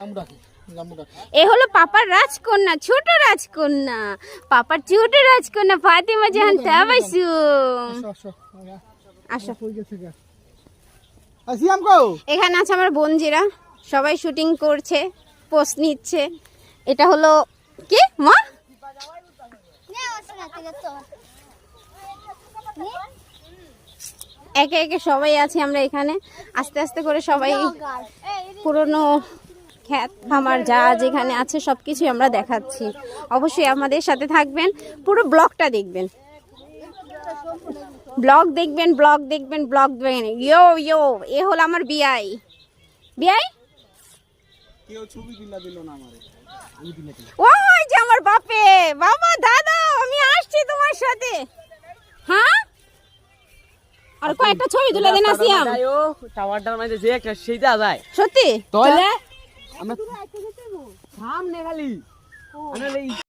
এ হলো পাপার রাজকন্যা, ছোট রাজকন্যা, পাপার ছোট রাজকন্যা ফাতিমা জাহান তাবাসসুম। আসো। এখানে আছে আমার বোনজিরা, সবাই শুটিং করছে, পোস্ট নিচ্ছে। এটা হলো কি মা? একে একে সবাই আছি আমরা এখানে, আস্তে আস্তে করে সবাই পুরনো খ্যাত খামার যা যেখানে আছে সবকিছু আমরা দেখাচ্ছি। অবশ্যই আমাদের সাথে থাকবেন, পুরো ব্লগটা দেখবেন, ব্লগ দেখবেন, ব্লগ দেখবেন, ব্লগ দেখবেন। ইয়ো ইয়ো, এ হলো আমার বিআই। বিআই কেউ ছবি কিনা দিল না আমারে, আমি কিনে দিলাম। ওই যে আমার বাপে, বাবা দাদা আমি আসছি তোমার সাথে। হ্যাঁ আর কয়েকটা ছবি তুলে দেন আসিয়াম। টাওয়ারটার মধ্যে যে একটা সেইটা যায় সত্যি তাহলে আমরা সামনে খালি আমরা